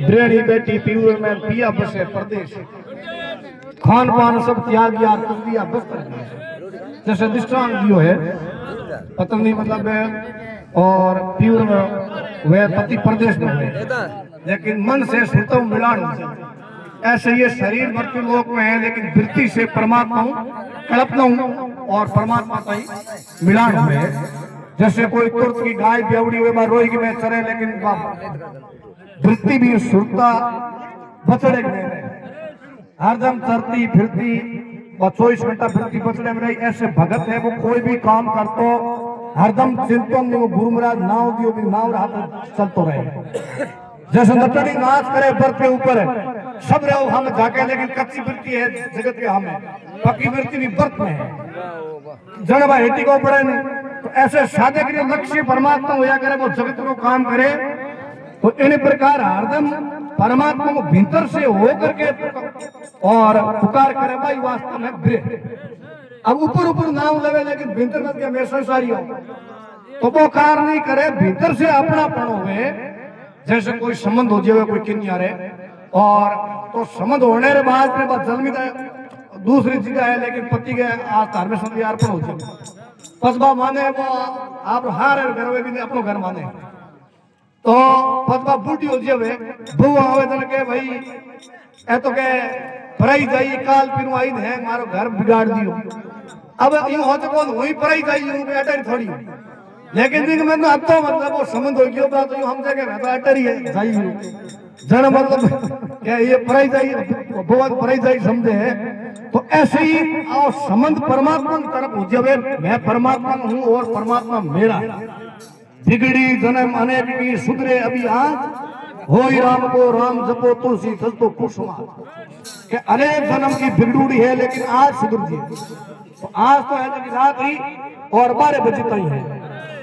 ब्रेड़ी बेटी पीवर में पिया बसे परदेश, खान पान सब त्याग यार कर दिया बस कर दिया। जैसे दृष्टांत दियो है पत्नी मतलब है और पीवर में वे पति परदेश में हुए, लेकिन मन से सुतम मिलान। ऐसे ये शरीर मृत्यु लोक में है, लेकिन वृत्ति से परमात्मा कल्पना हूँ और परमात्मा का ही मिलान हुए। जैसे कोई तुर्त की गाय बेवड़ी हुए रोएगी में चरे, लेकिन वृत्ति भी सुरता बचड़े में हरदम चरती फिरती और 24 घंटा फिरती बचड़े में रही। ऐसे भगत है वो कोई भी काम करतो हरदम चिंतन में वो गुरु महाराज नाव दियो भी नाव रहा चलतो रहे। जैसे नटड़ी नाच करे बर्फ के ऊपर सब रहो हम जाके, लेकिन कच्ची वृत्ति है जगत के हमें, पक्की वृत्ति भी बर्फ में है जड़ भाई हेटी को पड़े नहीं। तो ऐसे साधे के लक्ष्य परमात्मा होया करे, वो जगत को काम करे। तो इन प्रकार हरदम परमात्मा को भीतर से हो करके और पुकार करे भाई वास्तव में ब्रह्म। अब ऊपर ऊपर नाम लगे, लेकिन भीतर में क्या मैं संसारी हो तो वो कार नहीं करे, भीतर से अपनापन होवे। जैसे कोई संबंध हो जाए कोई किन्या रे, और तो संबंध होने के बाद में जल में दूसरी जगह है, लेकिन पति के आज धार्मिक संधि अर्पण हो जाए पसबा माने वो आप हार घर भी अपनो घर माने। तो पसबा बूढ़ी हो जाए बुआ आवेदन के भाई ए तो के पराई जाइए काल फिर आई है मारो घर बिगाड़ दियो। अब यूं हो तो कौन वही पराई जाइए अटर थोड़ी, लेकिन दिन में अब तो मतलब वो संबंध हो गया बात तो हम जगह अटर ही है जाइए जन मतलब क्या ये पराई जाइए बहुत पराई जाइए समझे है। तो ऐसे ही और संबंध परमात्मा की तरफ हो जाए, मैं परमात्मा हूँ और परमात्मा मेरा। बिगड़ी जन्म अनेक की सुधरे अभी आज हो राम को राम जपो तुलसी सजतो कुसुमा। के अनेक जन्म की बिगड़ूड़ी है, लेकिन आज सुधर जी। तो आज तो है लेकिन रात ही और 12 बजे तक है,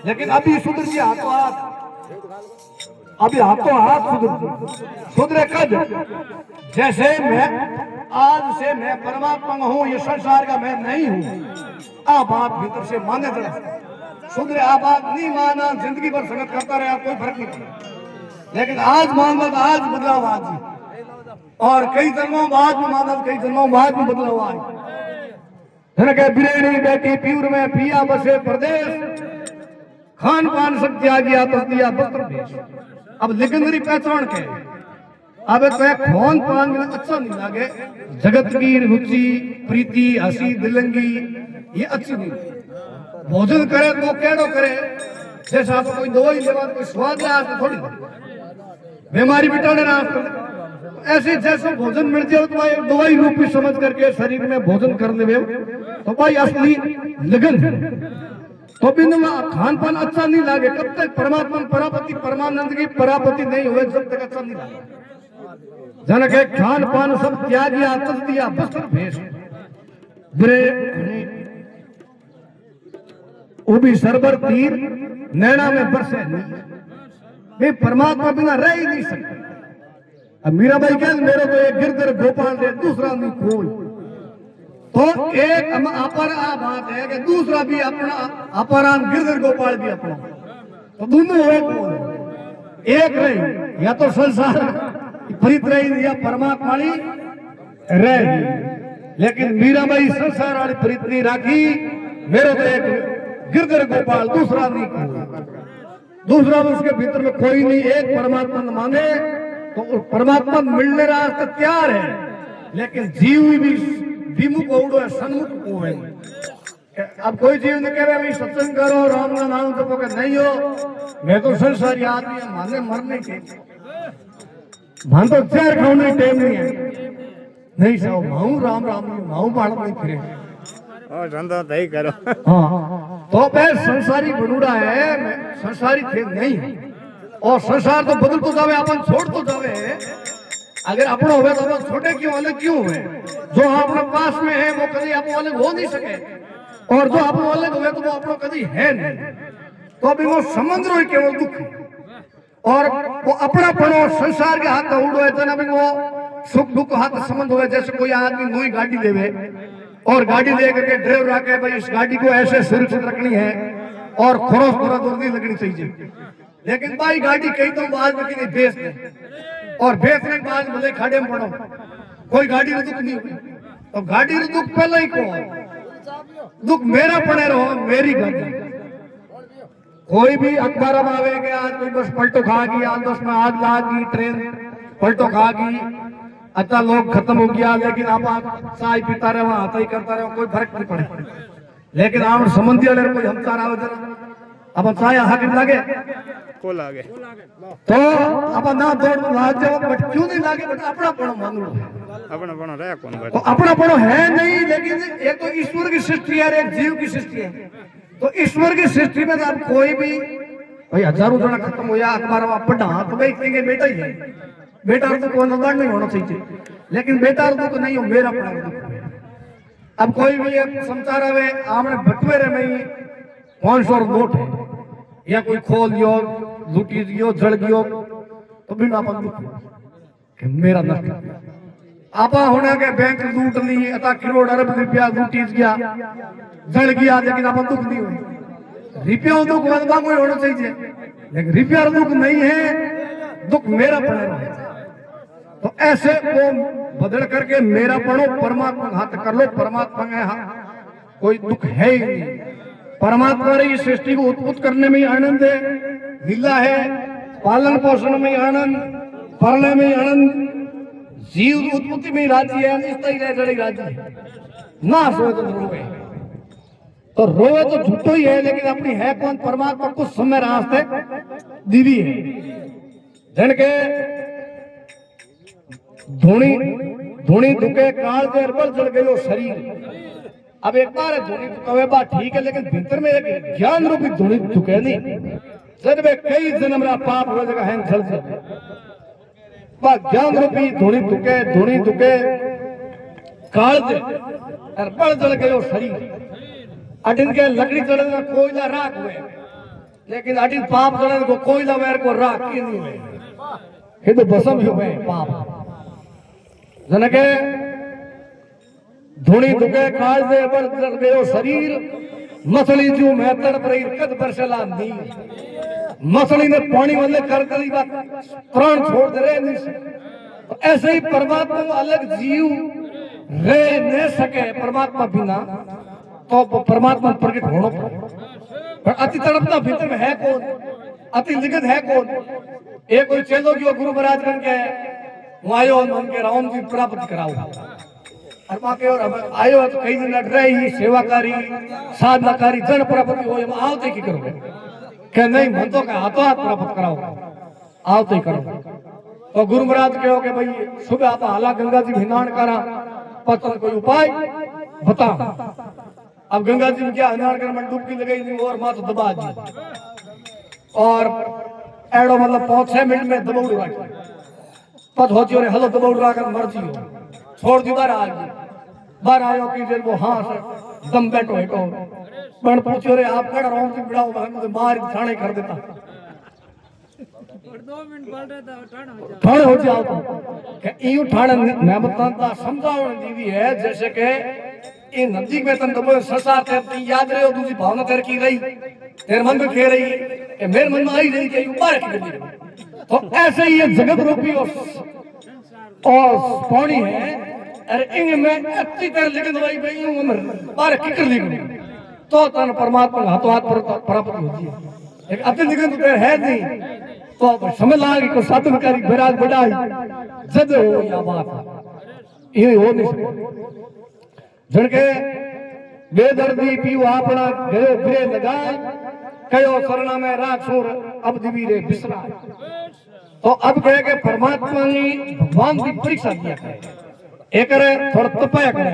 लेकिन अभी सुधर जी हाथों हाथ, अभी हाथों हाथ सुधरे कद। जैसे मैं आज से मैं परमात्मा हूँ, ये संसार का मैं नहीं हूँ। आप भीतर से माने जरा सुधरे। आप नहीं माना जिंदगी भर संगत करता रहे, कोई फर्क नहीं पड़ा, लेकिन आज मान लो आज बदलाव आज ही, और कई जन्मों बाद में माना कई जन्मों बाद में बदलाव आज। बिरेड़ी बेटी पीर में पिया बसे प्रदेश, खान पान सब त्यागिया तो दिया वस्त्र भेष। अब लेकिन पहचान के अब तो खान पान में अच्छा नहीं लगे, जगत की रुचि प्रीति हंसी दिलंगी ये अच्छी नहीं। भोजन करे तो केड़ो करे, जैसे आप कोई दवाई लेवा कोई स्वाद ला तो थोड़ी बीमारी मिटाने ना, ऐसे जैसे भोजन मिल जाए तो भाई दवाई रूपी समझ करके शरीर में भोजन कर ले तो भाई असली लगन है। तो बिन खान पान अच्छा नहीं लगे, कब तक परमात्मा परापति परमानंद की परापति नहीं हुए जब तक अच्छा नहीं लगे। जन के खान पान सब त्यागिया तज दिया वस्त्र भेष, वो भी सरबर तीर नैना में बरसे नहीं। परमात्मा बिना रह ही नहीं सकते। अब मीरा भाई कह मेरे तो एक गिरधर गोपाल रे दूसरा नहीं कोई, तो एक अपर बात है कि दूसरा भी अपना अपरान गिरधर गोपाल भी अपना, तो दोनों एक रही, या तो संसार प्रीत रही या परमात्मा रही। लेकिन मीरा भाई संसार वाली प्रीत नहीं राखी, मेरे तो एक गिरधर गोपाल दूसरा नहीं कोई, दूसरा उसके भीतर में कोई नहीं। एक परमात्मा न माने तो परमात्मा मिलने रास्ते तैयार है, लेकिन जीव भी विमुख हो सन्मुख हो। अब कोई जीव ने कह रहे सत्संग करो राम का नाम जपो के नहीं हो, मैं तो संसारी आदमी माने मरने के मान तो चार खाने टाइम नहीं है, नहीं साहब माऊ राम राम माऊ बाढ़ नहीं फिरे और धंधा नहीं करो। हाँ तो मैं संसारी बनुड़ा है, मैं संसारी थे नहीं, और संसार तो बदल तो जावे अपन छोड़ तो जावे। अगर अपना हो तो अपन छोटे क्यों अलग क्यों है? जो अपने पास में है वो कभी आप अलग हो नहीं सके, और जो आप अलग हुए तो वो अपना कभी है नहीं। तो अभी वो समझ रहे केवल दुख, और वो अपना पनो संसार के हाथ उड़ो है तो अभी वो सुख दुख हाथ संबंध हुए। जैसे कोई आदमी नई गाड़ी लेवे और गाड़ी लेकर के ड्राइवर आके भाई इस गाड़ी को ऐसे सुरक्षित रखनी है और खरोस पूरा दूर नहीं लगनी चाहिए। लेकिन भाई गाड़ी कहीं तो बाद में कि बेच दे और बेचने के बाद भले खाड़े में पड़ो, कोई गाड़ी में दुख नहीं हुई तो गाड़ी में दुख पहले ही को दुख मेरा पड़े रहो, मेरी गाड़ी। कोई भी अखबार में आवे कि आज कोई बस पलटो खा गई, आज बस में आग लाग गई, ट्रेन पलटो खा गई, अच्छा लोग खत्म हो गया, लेकिन आप चाय पीता रहे वहां हाथ ही करता रहे, कोई फर्क नहीं पड़े। लेकिन आप संबंधी वाले कोई हमसार आवे जरा अब चाय हाथ लागे को लागे तो अब ना दौड़ लाग जाओ, बट क्यों नहीं लागे, बट अपना पड़ो मानो, अपना बनो रहा कौन बात तो अपना पड़ो है नहीं। लेकिन ये तो ईश्वर की सृष्टि है, एक जीव की सृष्टि है, तो ईश्वर की सृष्टि में आप कोई भी भाई हजारों जना खत्म हो या अखबार में पढ़ा तो भाई कहेंगे बेटा ही है, बेटा तो कोई नंबर नहीं होना चाहिए, लेकिन बेटा तो नहीं हो, मेरा पड़ा दुख। अब कोई भी एक समाचार आवे आमने बटवेरे में 500 नोट है या कोई खोल दियो, लूटी दियो, जड़ दियो, तो बिना अपन दुख कि मेरा नष्ट। आपा होने के बैंक लूट ली, अता करोड़ अरब रुपया लूटी गया, जड़ गया, लेकिन अपन दुख नहीं हुई। रुपया दुख वजबा कोई होना चाहिए, लेकिन रुपया दुख नहीं है, दुख मेरा पड़ा। तो ऐसे को बदल करके मेरा पढ़ो, परमात्मा हाथ कर लो, परमात्मा में कोई दुख है ही नहीं। परमात्मा ने इस सृष्टि को उत्पन्न करने में आनंद है, लीला है, पालन पोषण में आनंद, पालने में आनंद, जीव उत्पत्ति में राजी है, इस तरह राजी है। ना सोए तो रोवे, तो रोवे तो झूठो ही है, लेकिन अपनी है कौन, परमात्मा कुछ समय रास्ते दीदी है। जन के धूणी धूणी दुखे काल के अरबल जल गयो शरीर। अब एक बार धूणी दुखे बात ठीक है, लेकिन भीतर में एक ज्ञान रूपी धूणी दुखे नहीं, जब वे कई जन्म रा पाप हो जगह है जल से ज्ञान रूपी धूणी दुखे काल के अरबल जल गयो शरीर। अडिन के लकड़ी जड़े का कोयला राख हुए, लेकिन अडिन पाप जड़े को कोयला वैर को राख ही नहीं हुए, ये तो भस्म ही हुए पाप। जनके धूणी दुखे काल से बल जल गयो शरीर, मछली जो मैं तड़प रही कद बरसला नीर। मछली ने पानी वाले कर दी बात प्राण छोड़ दे रहे नहीं। तो ऐसे ही परमात्मा अलग जीव रह न सके परमात्मा बिना, तो परमात्मा प्रकट होना पड़े। पर अति तड़पता भीतर में है कौन, अति लिखित है कौन। एक कोई चेलो जो गुरु महाराज बन के आयो मन के राम जी प्राप्त कराओ, और मां के और आयो तो कई दिन लड़ रही सेवाकारी साधनाकारी जन प्राप्ति हो, आवते की करोगे क्या नहीं, मन तो हाथों हाथ प्राप्त कराओ, आवते ही करो। तो गुरु महाराज कहो कि भाई सुबह आप हाला गंगा जी भिनाण करा, पता कोई उपाय बता। अब गंगा जी में क्या हिनाण कर मन डुबकी लगाई और माँ तो दबा दी, और एडो मतलब 5-6 मिनट में दबौड़ रखी पत होती और हलो दबौड़ रखा मर्जी हो छोड़ दी बार आ गई। बार आयो की देर वो हाँ से दम बैठो हेटो बन पूछो रे आप कड़ा रोम से बिड़ाओ मुझे मार ठाणे कर देता, 2 मिनट बोल रहा था ठाणे हो जाओ तो यूं ठाणे मैं बताता समझावन दीदी है। जैसे के ये नदी में तन दबो ससा ते याद रहे हो, दूसरी भावना तेरे की रही, तेरे मन में कह रही कि मेरे मन में आई रही कि ऊपर की। तो ऐसे ही ये जगत रूपी और पानी है, अरे इंग में अच्छी तरह लिखन दवाई भाई उम्र बार किकर लिखनी तो तन परमात्मा हाथों हाथ प्राप्त होती है। लेकिन अति लिखन तो है नहीं, तो समझ लागी को साधन करी बिराज बढ़ाई जद हो या बात ये हो नहीं। जणके बेदर्दी पीओ आपना गयो बिरे लगाए, कयो शरणा में राखो अब दिवी रे बिसरा। तो अब कहे के परमात्मा ने भगवान की परीक्षा दिया करे, एक थोड़ा तपया करे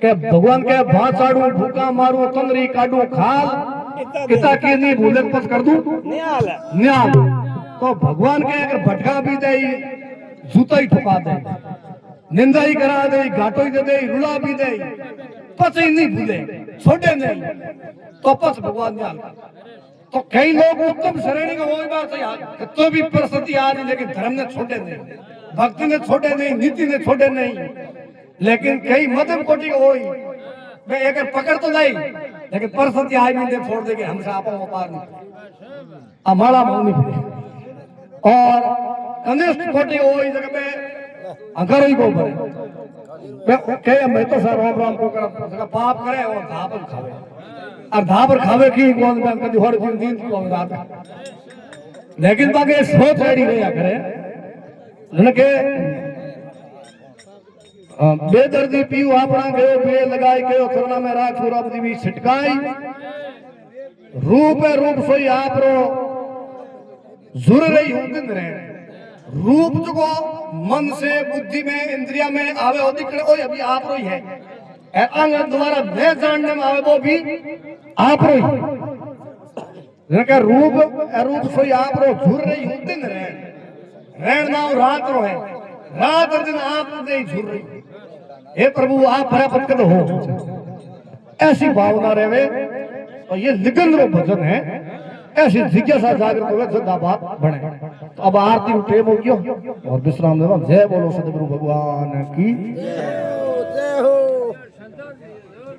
के भगवान के भां चाड़ू भूखा मारू तंदरी काटू खाल किता की नहीं भूले पत कर दूं न्याल। तो भगवान के अगर भटका भी दे, जूता ही ठुका दे, निंदा ही करा दे, घाटो ही दे, रुला भी दे, पच ही नहीं भूले छोड़े नहीं, तो पच भगवान न्याल। तो कई लोग उत्तम श्रेणी का वही बात है, तो भी परिस्थिति आ रही, लेकिन धर्म ने छोड़े नहीं, भक्ति ने छोड़े नहीं, नीति ने छोड़े नहीं। लेकिन कई मध्यम कोटि का वही मैं एक पकड़ तो लाई लेकिन परसती आई भी दे फोड़ देके हमसे आपा पार नहीं हमारा मुंह नहीं फिरे और कनिष्ठ कोटि हो इस जगह पे अगर ही को भरे के मैं तो सर राम राम को कर पाप करे और धापर खावे और धापर खावे की कौन में कभी हर दिन दिन को रात लेकिन बाकी सोच रेडी रहा करे जनके बेदर्दी पीऊ आपना गयो बे लगाई गयो थरना में राख रब दी छिटकाई रूप है रूप सोई आप रो जुर रही हूं दिन रहे रूप जो मन से बुद्धि में इंद्रिया में आवे ओ दिखड़े ओ अभी आप रो ही है अंग द्वारा मैं जानने में आवे वो भी आप रो ही जनके रूप सोई आप रो जुर रही हूं दिन रहे रहन नाउ रात रो है रात और दिन आप दे झुर रही हे प्रभु आप भरा पद हो ऐसी भावना रहे और ये लिगन रो भजन है ऐसी जिज्ञासा जागृत हुए सदा बात बने तो अब आरती उठे हो गयो और विश्राम देवा जय बोलो सतगुरु भगवान की